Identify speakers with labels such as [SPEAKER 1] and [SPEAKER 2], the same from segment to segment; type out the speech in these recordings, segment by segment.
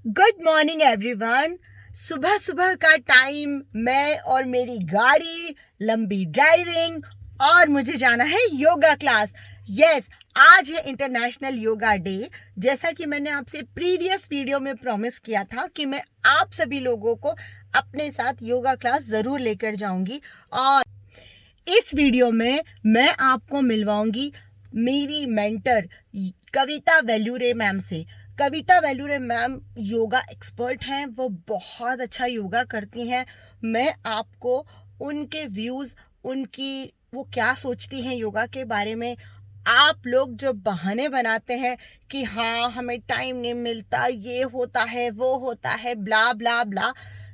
[SPEAKER 1] Good morning everyone. सुबह सुबह का टाइम, मैं और मेरी गाड़ी, लंबी ड्राइविंग और मुझे जाना है योगा क्लास। यस, आज है इंटरनेशनल योगा डे। जैसा कि मैंने आपसे प्रीवियस वीडियो में प्रॉमिस किया था कि मैं आप सभी लोगों को अपने साथ योगा क्लास ज़रूर लेकर जाऊंगी। और इस वीडियो में मैं आपको मिलवाऊंगी मेरी मेंटर कविता वेलूरे मैम से। कविता वेलूरे मैम योगा एक्सपर्ट हैं, वो बहुत अच्छा योगा करती हैं। मैं आपको उनके व्यूज़, उनकी वो क्या सोचती हैं योगा के बारे में, आप लोग जो बहाने बनाते हैं कि हाँ हमें टाइम नहीं मिलता, ये होता है वो होता है, ब्ला ब्ला ब्ला,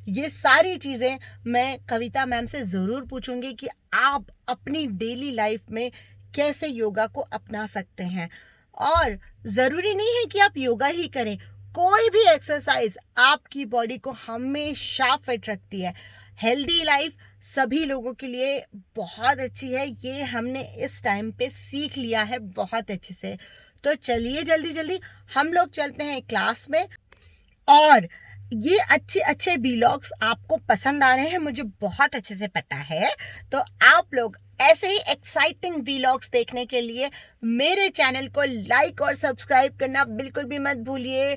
[SPEAKER 1] ये सारी चीज़ें मैं कविता मैम से ज़रूर पूछूंगी कि आप अपनी डेली लाइफ में कैसे योगा को अपना सकते हैं। और ज़रूरी नहीं है कि आप योगा ही करें, कोई भी एक्सरसाइज आपकी बॉडी को हमेशा फिट रखती है। हेल्दी लाइफ सभी लोगों के लिए बहुत अच्छी है, ये हमने इस टाइम पे सीख लिया है बहुत अच्छे से। तो चलिए जल्दी जल्दी हम लोग चलते हैं क्लास में। और ये अच्छे अच्छे व्लॉग्स आपको पसंद आ रहे हैं, मुझे बहुत अच्छे से पता है। तो आप लोग ऐसे ही एक्साइटिंग व्लॉग्स देखने के लिए मेरे चैनल को लाइक और सब्सक्राइब करना बिल्कुल भी मत भूलिए।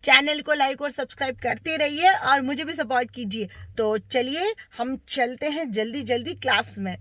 [SPEAKER 1] चैनल को लाइक और सब्सक्राइब करते रहिए और मुझे भी सपोर्ट कीजिए। तो चलिए हम चलते हैं जल्दी जल्दी क्लास में।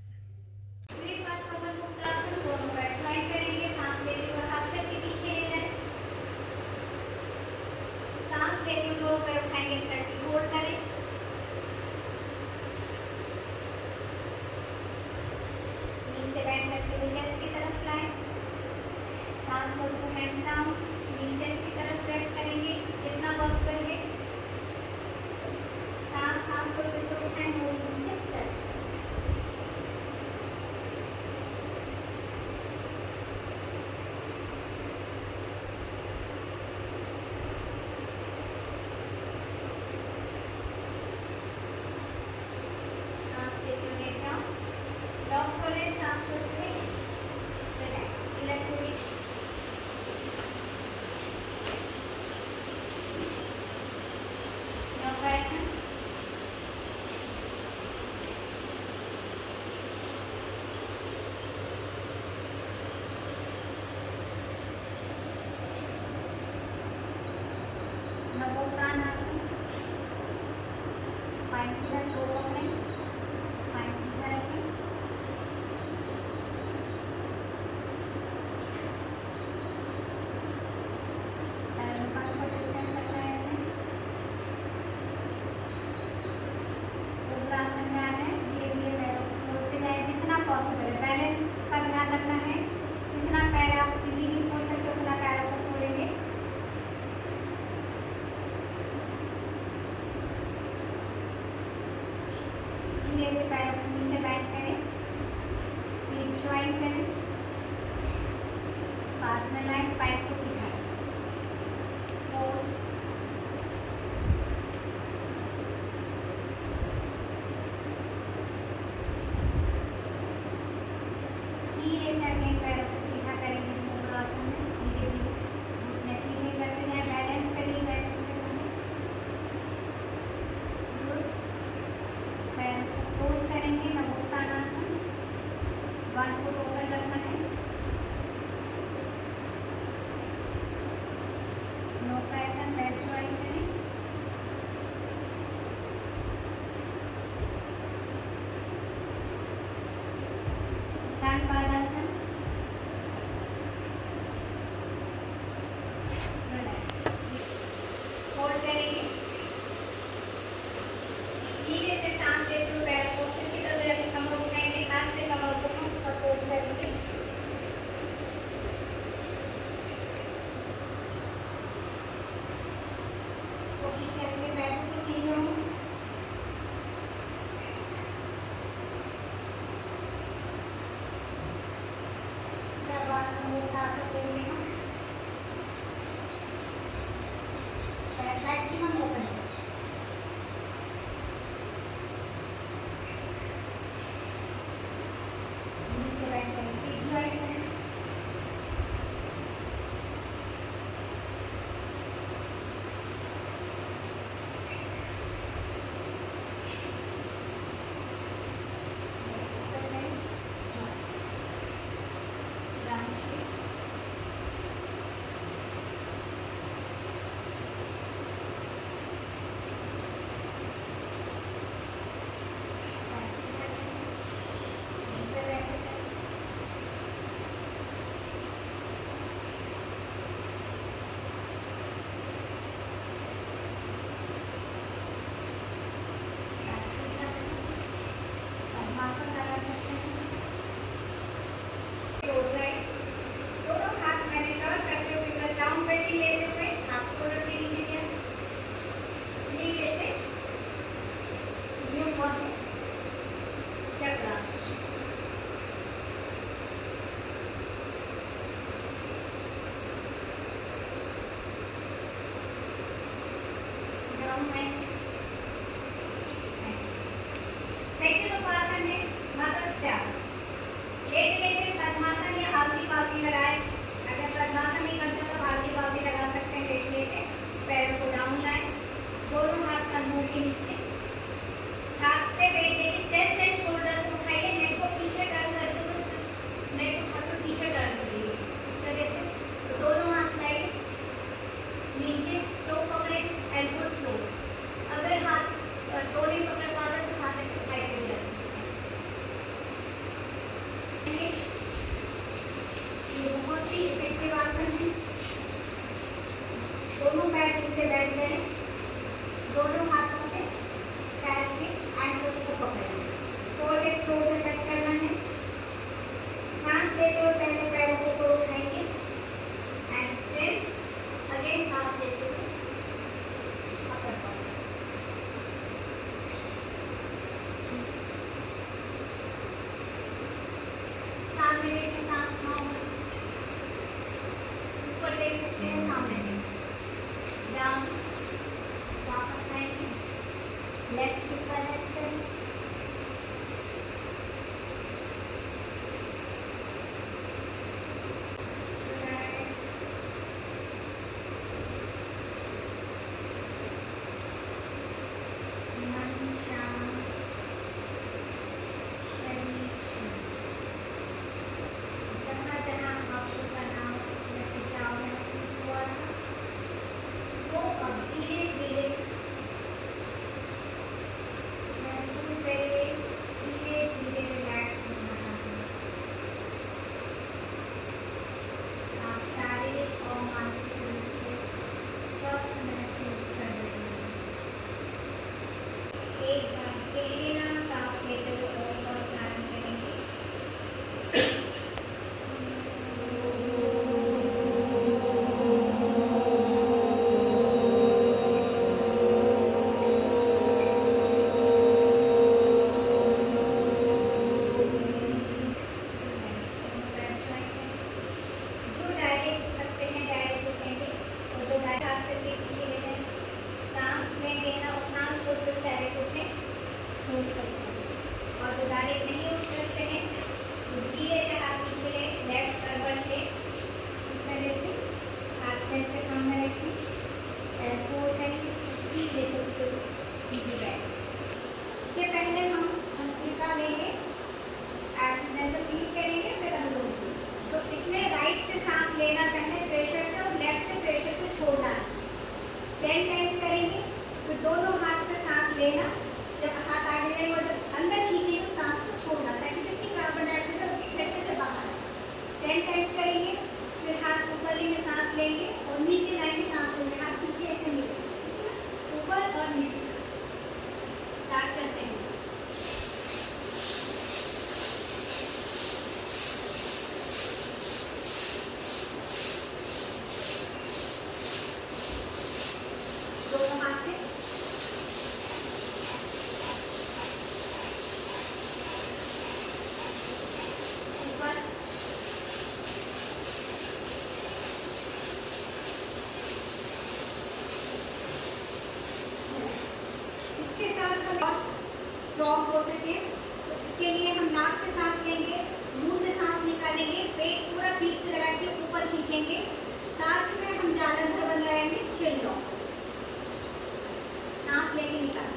[SPEAKER 2] डाउन आएंगे। सेकंड उपासन है मत्स्यासन। लेटे लेटे पद्मासन या आलती पालती लगाए। अगर पद्मासन नहीं करते तो आलती पालती लगा सकते हैं। लेटे लेटे पैरों को डाउन लाए, दोनों हाथ कंधों के नीचे, हाथ पे वेट देके चेस्ट एंड शोल्डर को उठाइए, नेक को पीछे टर्न करके नेक को हाथ को पीछे टर्न करिए इस तरह से। तो दोनों हाथ लाइट नीचे, टो पकड़े, एल्बोज क्लोज। अगर हाथ टो नहीं पकड़ पा रहे तो हाथ ऐसे हाइट पे रख सकते हैं। ये बहुत ही इफेक्टिव आसन है। दोनों पैर नीचे बैठ गए, दोनों हाथों से पैर के एंकल्स को पकड़ना, फोल्डेड क्लोज टच करना है। सांस लेते हुए पहले पैरों को ऊपर उठाएंगे एंड देन अगेन सांस लेते हुए अपर पकड़। सामने देखिए, सांस नॉर्मल, ऊपर देख सकते हैं, सामने देख सकते हैं। डाउन, वापस आएंगे, लेफ्ट हिप पर रेस्ट करें, रिलैक्स, मन शांत, शरीर शांत। जहाँ जहाँ आपको तनाव या खिंचाव महसूस हुआ था वो अब धीरे धीरे महसूस करिए, धीरे धीरे रिलैक्स हो रहा है। आप शारीरिक और मानसिक रूप से स्वस्थ महसूस कर रहे हैं। एक बार गहरा सांस लेते हुए और एक बार उच्चारण करेंगे। जो डायरेक्ट उठ सकते हैं डायरेक्ट उठेंगे, और जो डायरेक्ट हाथ करके पीछे ले जाएं। सांस में देना और सांस छोड़ते हुए डायरेक्ट उठें, होल्ड करें। और जो डायरेक्ट नहीं उठ सकते हैं तो धीरे से हाथ पीछे ले, लेफ्ट करवट ले, इस तरह से हाथ चेस्ट के सामने रखें, पैर फोल्ड करें, धीरे से उठते हुए सीधे बैठ। इसके पहले हम भस्त्रिका लेंगे, ऐसे फील करेंगे, फिर अनुलोम। तो इसमें राइट से सांस लेना पहले प्रेशर से और लेफ्ट से प्रेशर से छोड़ना है। 10 टाइम्स करेंगे। फिर दोनों हाथ से सांस लेना, जब हाथ आगे जाएंगे और जब अंदर खींचेंगे तो सांस को छोड़ना, ताकि जितनी कार्बन डाइऑक्साइड है उसकी छटके से बाहर आए। 10 टाइम्स करेंगे। फिर हाथ ऊपर लेंगे, सांस लेंगे और नीचे लाएंगे, सांस लेंगे, हाथ पीछे ऐसे मिलेंगे, ऊपर और नीचे। स्टार्ट करते हैं। दोनों हाथ से ऊपर, इसके साथ हम और स्ट्रॉन्ग हो सके तो इसके लिए हम नाक से सांस लेंगे, मुंह से सांस निकालेंगे, पेट पूरा पीठ से लगा के ऊपर खींचेंगे, साथ में हम जालंधर बनाएंगे, चिल लॉक। सांस लेके निकाल।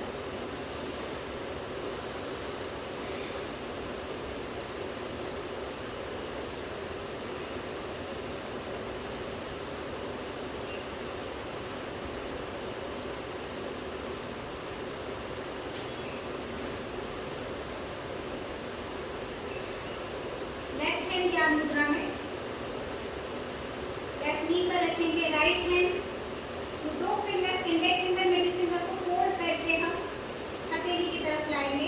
[SPEAKER 2] लेफ्ट हैंड ज्ञान मुद्रा में, लेफ्ट नी पर रखेंगे, राइट हैंड दो fingers, index finger middle finger को फोल्ड करके हम हथेली की तरफ लाएंगे।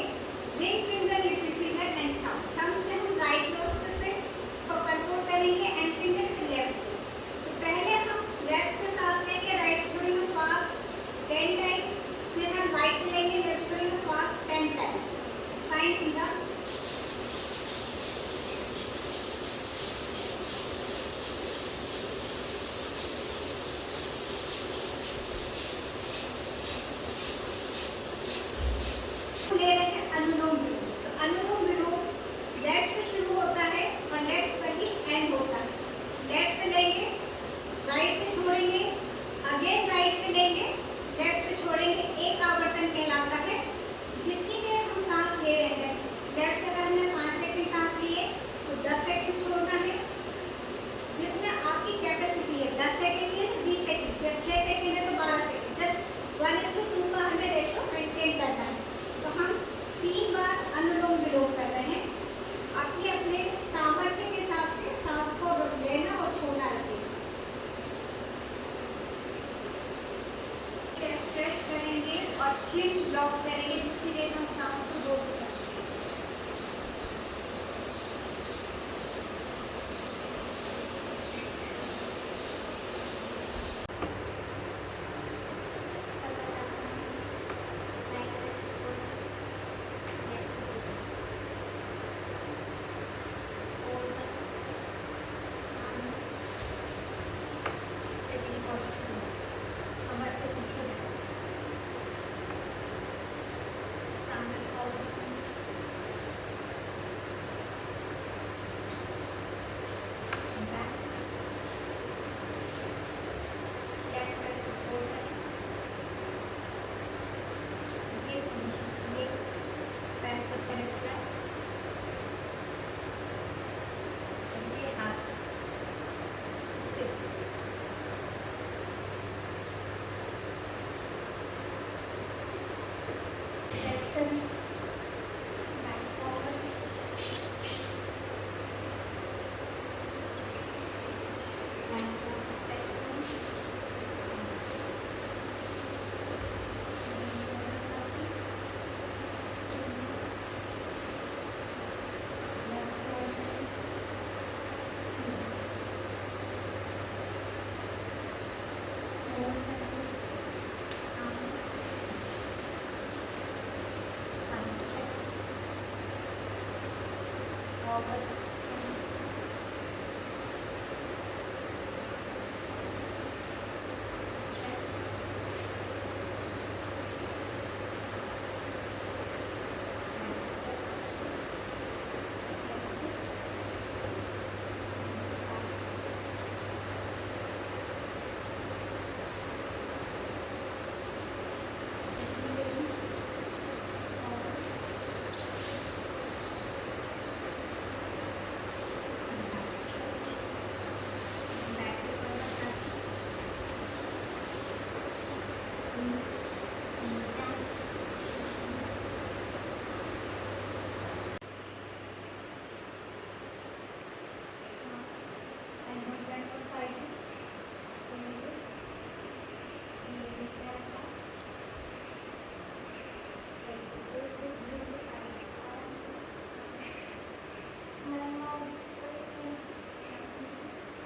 [SPEAKER 2] Ring finger, little finger and thumb. Thumb से हम राइट नोस्ट्रिल पे कंट्रोल करेंगे एंड फिंगर से लेफ्ट। तो पहले हम लेफ्ट से सांस लेंगे, राइट छोड़ेंगे फास्ट 10 टाइम्स। फिर हम राइट से लेंगे, लेफ्ट छोड़ेंगे फास्ट 10 टाइम्स। स्पाइन सीधा। हम ले रहे हैं अनुलोम विलोम। तो अनुलोम विलोम लेफ्ट से शुरू होता है और लेफ्ट पर ही एंड होता है। लेफ्ट से लेंगे, राइट से छोड़ेंगे, अगेन राइट से लेंगे, लेफ्ट से छोड़ेंगे, एक आवर्तन कहलाता है। जितनी देर हम सांस ले रहे हैं, लेफ्ट से अगर हमने 5 सेकंड सांस लिए तो 10 सेकंड छोड़ना है। जितना आपकी कैपेसिटी है, 10 सेकंड है 20 सेकंड, या 6 सेकंड है तो 12 सेकंड, जस्ट 1:2 का हमें रेशो मेंटेन करना है। तो हम 3 बार अनुलोम विलोम कर रहे हैं। अपने अपने सामर्थ्य के हिसाब से सांस को लेना और छोड़ना रखें। स्ट्रेच करेंगे और चिन ब्लॉक करेंगे जितनी देर हम सांस को रोक सकते हैं।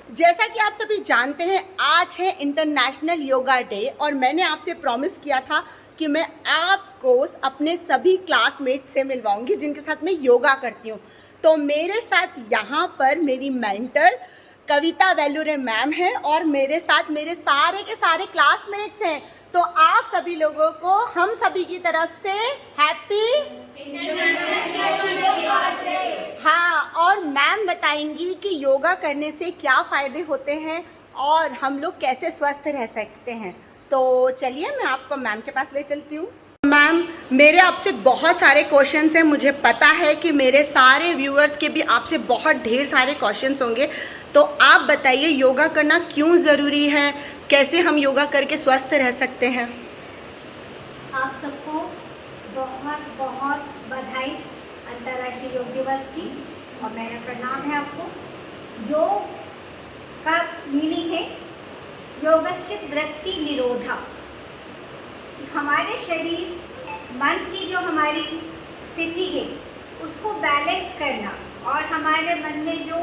[SPEAKER 1] जैसा कि आप सभी जानते हैं, आज है इंटरनेशनल योगा डे और मैंने आपसे प्रॉमिस किया था कि मैं आपको अपने सभी क्लासमेट से मिलवाऊंगी जिनके साथ मैं योगा करती हूँ। तो मेरे साथ यहाँ पर मेरी मेंटर कविता वेलुरे मैम है और मेरे साथ मेरे सारे के सारे क्लासमेट्स हैं। तो आप सभी लोगों को हम सभी की तरफ से हैप्पी हाँ, और मैम बताएंगी कि योगा करने से क्या फ़ायदे होते हैं और हम लोग कैसे स्वस्थ रह सकते हैं। तो चलिए मैं आपको मैम के पास ले चलती हूँ। मैम, मेरे आपसे बहुत सारे क्वेश्चंस हैं। मुझे पता है कि मेरे सारे व्यूअर्स के भी आपसे बहुत ढेर सारे क्वेश्चंस होंगे। तो आप बताइए योगा करना क्यों ज़रूरी है, कैसे हम योगा करके स्वस्थ रह सकते हैं।
[SPEAKER 2] आप सबको बहुत बहुत बधाई अंतर्राष्ट्रीय योग दिवस की और मेरा प्रणाम है आपको। योग का मीनिंग है योगश्चित वृत्ति निरोधा। हमारे शरीर मन की जो हमारी स्थिति है उसको बैलेंस करना और हमारे मन में जो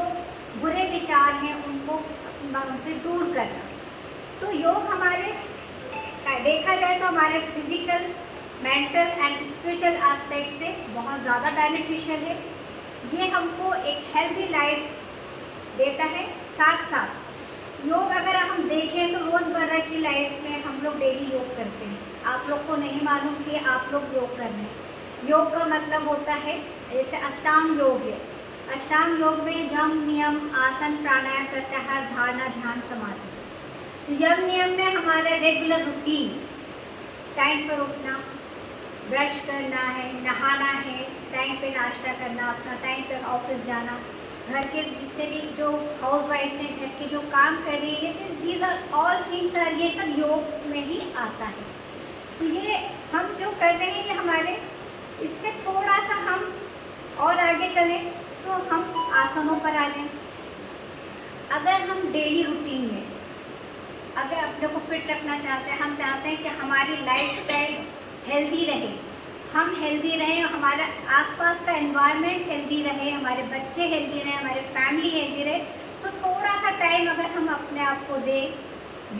[SPEAKER 2] बुरे विचार हैं उनको उनसे दूर करना। तो योग हमारे देखा जाए तो हमारे physical, mental and spiritual aspect से बहुत ज़्यादा बेनिफिशियल है। ये हमको एक हेल्दी लाइफ देता है। साथ साथ योग अगर हम देखें तो रोज़मर्रा की लाइफ में हम लोग डेली योग करते हैं। आप लोग को नहीं मालूम कि आप लोग योग कर रहे हैं, योग का मतलब होता है, जैसे अष्टांग योग है। अष्टांग योग में यम नियम आसन प्राणायाम प्रत्याहार धारणा ध्यान समाधि। तो यम नियम में हमारा रेगुलर रूटीन, टाइम पर उठना, ब्रश करना है, नहाना है, टाइम पे नाश्ता करना, अपना टाइम पे ऑफिस जाना, घर के जितने भी जो हाउस वाइफ्स हैं घर के जो काम कर रही है, these are all things are, ये सब योग में ही आता है। तो ये हम जो कर रहे हैं ये हमारे, इसमें थोड़ा सा हम और आगे चलें तो हम आसनों पर आ जाएं। अगर हम डेली रूटीन में अगर अपने को फिट रखना चाहते हैं, हम चाहते हैं कि हमारी लाइफस्टाइल हेल्दी रहे, हम हेल्दी रहें, हमारा आसपास का एनवायरनमेंट हेल्दी रहे, हमारे बच्चे हेल्दी रहें, हमारे फैमिली हेल्दी रहे, तो थोड़ा सा टाइम अगर हम अपने आप को दें,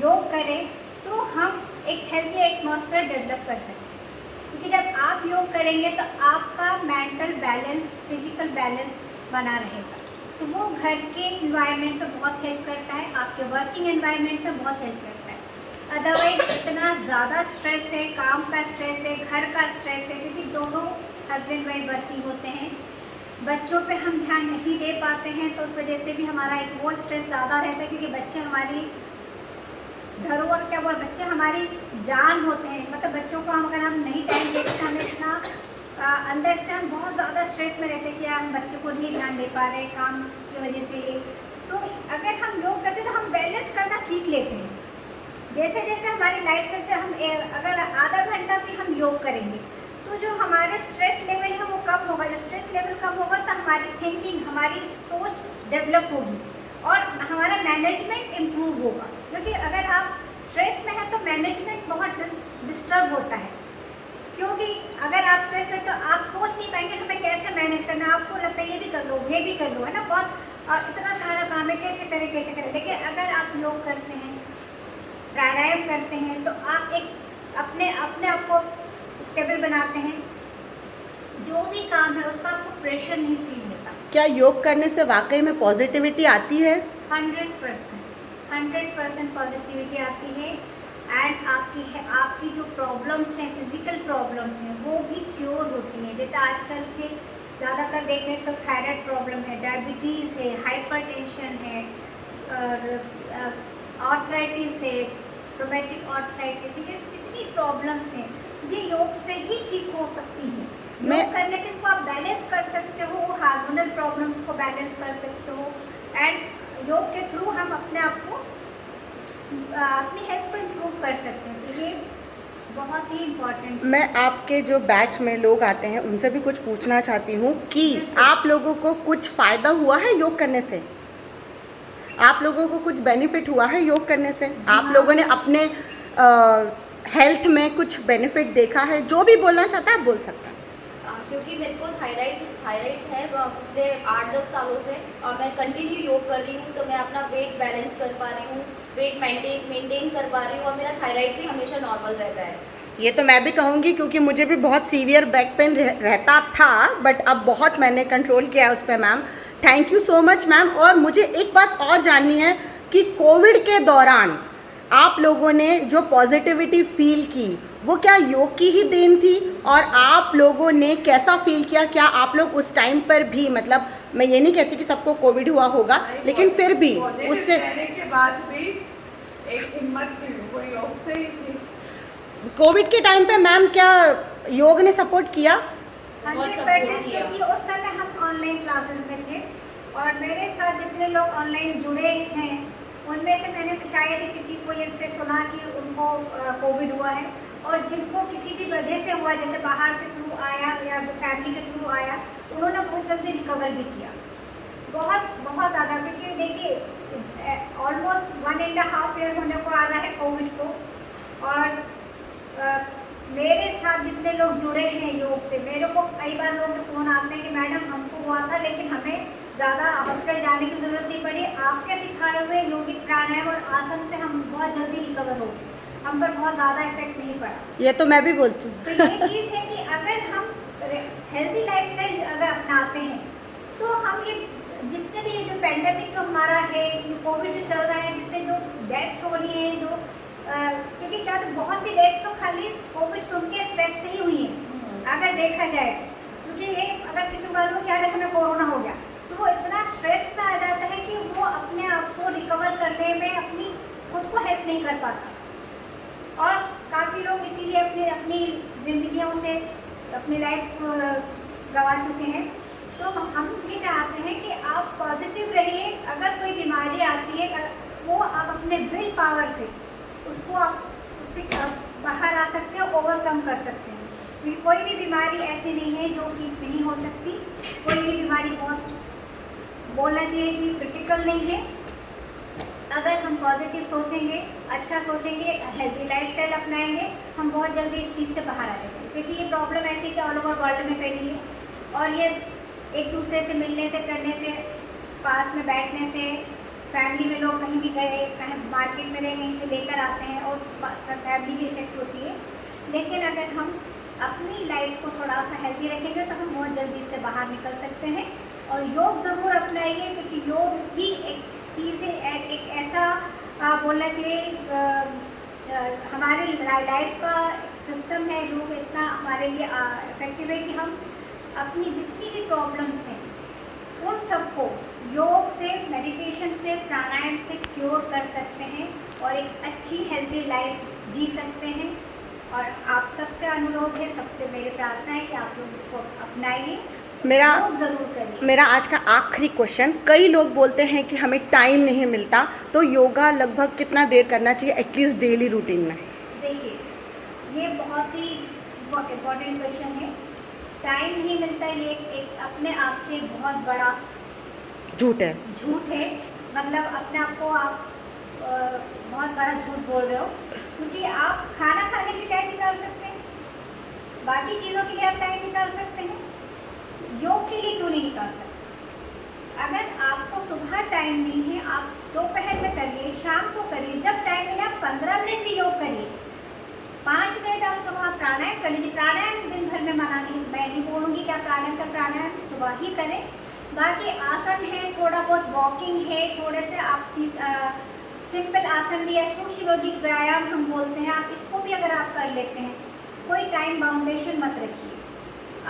[SPEAKER 2] योग करें, तो हम एक हेल्दी एटमॉस्फेयर डेवलप कर सकते हैं। क्योंकि जब आप योग करेंगे तो आपका मेंटल बैलेंस, फिजिकल बैलेंस बना रहेगा, तो वो घर के इन्वायरमेंट में बहुत हेल्प करता है, आपके वर्किंग एनवायरनमेंट में बहुत हेल्प करता है। अदरवाइज इतना ज़्यादा स्ट्रेस है, काम का स्ट्रेस है, घर का स्ट्रेस है, क्योंकि दोनों हस्बैंड वाइफ वर्किंग होते हैं, बच्चों पे हम ध्यान नहीं दे पाते हैं, तो उस वजह से भी हमारा एक वो स्ट्रेस ज़्यादा रहता है, क्योंकि बच्चे हमारी धरोहर, क्या बोल, बच्चे हमारी जान होते हैं। मतलब बच्चों को हम अगर हम नहीं टाइम देते हैं, हमें इतना अंदर से हम बहुत ज़्यादा स्ट्रेस में रहते हैं कि हम बच्चों को नहीं ध्यान दे पा रहे काम की वजह से। तो अगर हम योग करते हैं तो हम बैलेंस करना सीख लेते हैं। जैसे जैसे हमारी लाइफ से हम अगर आधा घंटा भी हम योग करेंगे तो जो हमारे स्ट्रेस लेवल है वो कम होगा। जब स्ट्रेस लेवल कम होगा तो हमारी थिंकिंग, हमारी सोच डेवलप होगी और हमारा मैनेजमेंट इम्प्रूव होगा। क्योंकि अगर आप स्ट्रेस में हैं तो मैनेजमेंट बहुत डिस्टर्ब होता है, क्योंकि अगर आप स्ट्रेस में तो आप सोच नहीं पाएंगे हमें कैसे मैनेज करना। आपको लगता है ये भी कर लो, ये भी कर लो, है ना, बहुत, और इतना सारा काम है, कैसे करें कैसे करें। लेकिन अगर आप योग करते हैं, प्राणायाम करते हैं, तो आप एक अपने आप को स्टेबल बनाते हैं, जो भी काम है उसका आपको प्रेशर नहीं फील होता।
[SPEAKER 1] क्या योग करने से वाकई में पॉजिटिविटी आती है?
[SPEAKER 2] 100% पॉजिटिविटी आती है। एंड आपकी जो प्रॉब्लम्स हैं, फिजिकल प्रॉब्लम्स हैं, वो भी क्योर होती हैं। जैसे आजकल के ज़्यादातर देखें तो थायराइड प्रॉब्लम है, डायबिटीज़ है, हाइपरटेंशन है, और आर्थराइटिस है, रोमेटिक आर्थराइटिस, ये जितनी प्रॉब्लम्स हैं ये योग से ही ठीक हो सकती हैं। योग करने से इनको आप बैलेंस कर सकते हो, हार्मोनल प्रॉब्लम्स को बैलेंस कर सकते हो, एंड योग के थ्रू हम अपने आप को, अपनी हेल्थ को इम्प्रूव कर सकते हैं। तो ये बहुत ही इम्पोर्टेंट है।
[SPEAKER 1] मैं आपके जो बैच में लोग आते हैं उनसे भी कुछ पूछना चाहती हूँ कि आप लोगों को कुछ फ़ायदा हुआ है योग करने से? आप लोगों को कुछ बेनिफिट हुआ है योग करने से? आप लोगों ने अपने हेल्थ में कुछ बेनिफिट देखा है? जो भी बोलना चाहता है आप बोल सकते हैं।
[SPEAKER 3] क्योंकि मेरे को थायराइड है पिछले 8-10 सालों से, और मैं कंटिन्यू योग कर रही हूँ, तो मैं अपना वेट बैलेंस कर पा रही हूँ, वेट मेंटेन कर पा रही हूँ, और मेरा थायराइड भी हमेशा नॉर्मल रहता है।
[SPEAKER 1] ये तो मैं भी कहूँगी, क्योंकि मुझे भी बहुत सीवियर बैक पेन रहता था, बट अब बहुत मैंने कंट्रोल किया है उस पर। Ma'am thank you so much ma'am. और मुझे एक बात और जाननी है कि कोविड के दौरान आप लोगों ने जो पॉजिटिविटी फील की वो क्या योग की ही देन थी, और आप लोगों ने कैसा फील किया? क्या आप लोग उस टाइम पर भी, मतलब मैं ये नहीं कहती कि सबको कोविड हुआ होगा, लेकिन फिर भी उससे
[SPEAKER 4] रहने के बाद भी एक हिम्मत थी, वो योग से ही थी।
[SPEAKER 1] कोविड के टाइम पे मैम क्या योग ने सपोर्ट किया?
[SPEAKER 2] 100%, क्योंकि उस समय हम ऑनलाइन क्लासेस में थे, और मेरे साथ जितने लोग ऑनलाइन जुड़े हैं उनमें से मैंने शायद ही किसी को इससे सुना कि उनको कोविड हुआ है, और जिनको किसी भी वजह से हुआ, जैसे बाहर के थ्रू आया या फैमिली के थ्रू आया, उन्होंने बहुत जल्दी रिकवर भी किया, बहुत ज़्यादा। क्योंकि देखिए ऑलमोस्ट 1.5 ईयर होने को आ रहा है कोविड को, और मेरे साथ जितने लोग जुड़े हैं योग से, मेरे को कई बार लोग फ़ोन आते हैं कि मैडम हमको हुआ था लेकिन हमें ज़्यादा हॉस्पिटल जाने की ज़रूरत नहीं पड़ी, आपके सिखाए हुए योगिक प्राणायाम और आसन से हम बहुत जल्दी रिकवर हो गए, हम पर बहुत ज़्यादा इफेक्ट नहीं पड़ा।
[SPEAKER 1] ये तो मैं भी बोलती हूँ।
[SPEAKER 2] तो ये चीज़ है कि अगर हम हेल्दी लाइफस्टाइल अगर अपनाते हैं तो हम ये जितने भी जो पेंडेमिक जो हमारा है, कोविड जो चल रहा है, जिससे जो डेथ्स हो रही है, जो क्योंकि क्या तो बहुत सी डेथ्स तो खाली कोविड सुन के स्ट्रेस से ही हुई है, अगर देखा जाए तो, क्योंकि ये अगर किसी को मालूम है कि यार हमें कोरोना हो गया, तो वो इतना स्ट्रेस में आ जाता है कि वो अपने आप को रिकवर करने में अपनी खुद को हेल्प नहीं कर पाता। और काफ़ी लोग इसीलिए अपनी ज़िंदगियों से अपनी लाइफ गंवा चुके हैं। तो हम ये चाहते हैं कि आप पॉजिटिव रहिए। अगर कोई बीमारी आती है, वो आप अपने विल पावर से उसको आप उससे बाहर आ सकते हैं, ओवरकम कर सकते हैं। क्योंकि कोई भी बीमारी ऐसी नहीं है जो ठीक नहीं हो सकती। कोई भी बीमारी बहुत बोलना चाहिए कि क्रिटिकल नहीं है। अगर हम पॉजिटिव सोचेंगे, अच्छा सोचेंगे, हेल्दी लाइफस्टाइल अपनाएंगे, हम बहुत जल्दी इस चीज़ से बाहर आ जाएंगे। क्योंकि ये प्रॉब्लम ऐसी कि ऑल ओवर वर्ल्ड में फैली है, और ये एक दूसरे से मिलने से, करने से, पास में बैठने से, फैमिली में लोग कहीं भी गए, कहीं मार्केट में गए, कहीं से लेकर आते हैं और फैमिली भी इफेक्ट होती है। लेकिन अगर हम अपनी लाइफ को थोड़ा सा हेल्दी रखेंगे तो हम बहुत जल्दी इससे बाहर निकल सकते हैं। और योग ज़रूर अपनाइए, क्योंकि योग ही एक चीज़ है, एक ऐसा बोलना चाहिए हमारे लाइफ का सिस्टम है। योग इतना हमारे लिए इफेक्टिव है कि हम अपनी जितनी भी प्रॉब्लम्स हैं उन सबको योग से, मेडिटेशन से, प्राणायाम से क्योर कर सकते हैं और एक अच्छी हेल्दी लाइफ जी सकते हैं। और आप सबसे अनुरोध है, सबसे मेरी प्रार्थना है कि आप लोग इसको अपनाइए, योग ज़रूर करिए।
[SPEAKER 1] मेरा आज का आखिरी क्वेश्चन, कई लोग बोलते हैं कि हमें टाइम नहीं मिलता, तो योगा लगभग कितना देर करना चाहिए एटलीस्ट डेली रूटीन में?
[SPEAKER 2] देखिए, ये बहुत ही इम्पोर्टेंट क्वेश्चन है। टाइम नहीं मिलता, ये एक अपने आप से एक बहुत बड़ा
[SPEAKER 1] झूठ है।
[SPEAKER 2] मतलब अपने आप को आप बहुत बड़ा झूठ बोल रहे हो। क्योंकि आप खाना खाने के लिए टाइम निकाल सकते हैं, बाकी चीज़ों के लिए आप टाइम निकाल सकते हैं, योग के लिए क्यों नहीं निकाल सकते? अगर आपको सुबह टाइम नहीं है, आप दोपहर में करिए, शाम को करिए, जब टाइम मिले आप 15 मिनट भी योग करिए। 5 मिनट आप सुबह प्राणायाम कर लीजिए। प्राणायाम दिन भर में मना नहीं, मैं नहीं बोलूँगी कि आप प्राणायाम सुबह ही करें। बाकी आसन है, थोड़ा बहुत वॉकिंग है, थोड़े से आप सिंपल आसन भी है, सूक्ष्म योगिक व्यायाम हम बोलते हैं, आप इसको भी अगर आप कर लेते हैं, कोई टाइम बाउंडेशन मत रखिए।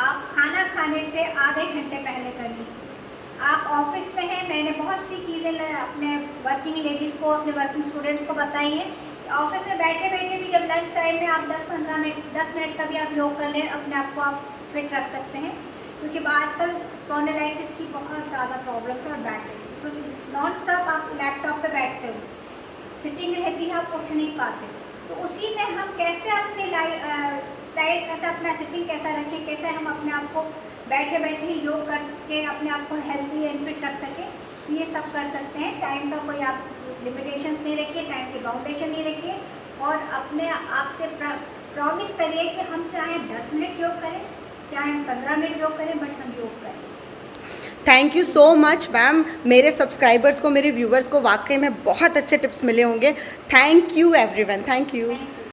[SPEAKER 2] आप खाना खाने से आधे घंटे पहले कर लीजिए। आप ऑफिस में हैं, मैंने बहुत सी चीज़ें अपने वर्किंग लेडीज़ को, अपने वर्किंग स्टूडेंट्स को बताई हैं। ऑफिस में बैठे बैठे भी जब लंच टाइम में आप 10 मिनट का भी आप योग कर लें, अपने आप को आप फिट रख सकते हैं। क्योंकि आजकल स्पॉन्डिलाइटिस की बहुत ज़्यादा प्रॉब्लम्स और बैठ रही है। तो नॉन स्टॉप आप लैपटॉप पे बैठते हो, सिटिंग रहती है, आप उठ नहीं पाते। तो उसी में हम कैसे अपनी स्टाइल कैसे, अपना सिटिंग कैसा रखें, कैसे हम अपने आप को बैठे बैठे योग करके अपने आप को हेल्दी एंड फिट रख सकें, ये सब कर सकते हैं। टाइम का कोई आप लिमिटेशंस नहीं रखिए, टाइम की बाउंडेशन नहीं रखिए, और अपने आप से प्रॉमिस करिए कि हम चाहे 10 मिनट योग करें, चाहे हम 15 मिनट योग करें, बट हम योग करें।
[SPEAKER 1] Thank you so much ma'am. मेरे सब्सक्राइबर्स को, मेरे व्यूवर्स को वाकई में बहुत अच्छे टिप्स मिले होंगे। Thank you everyone, thank you.
[SPEAKER 2] Thank you.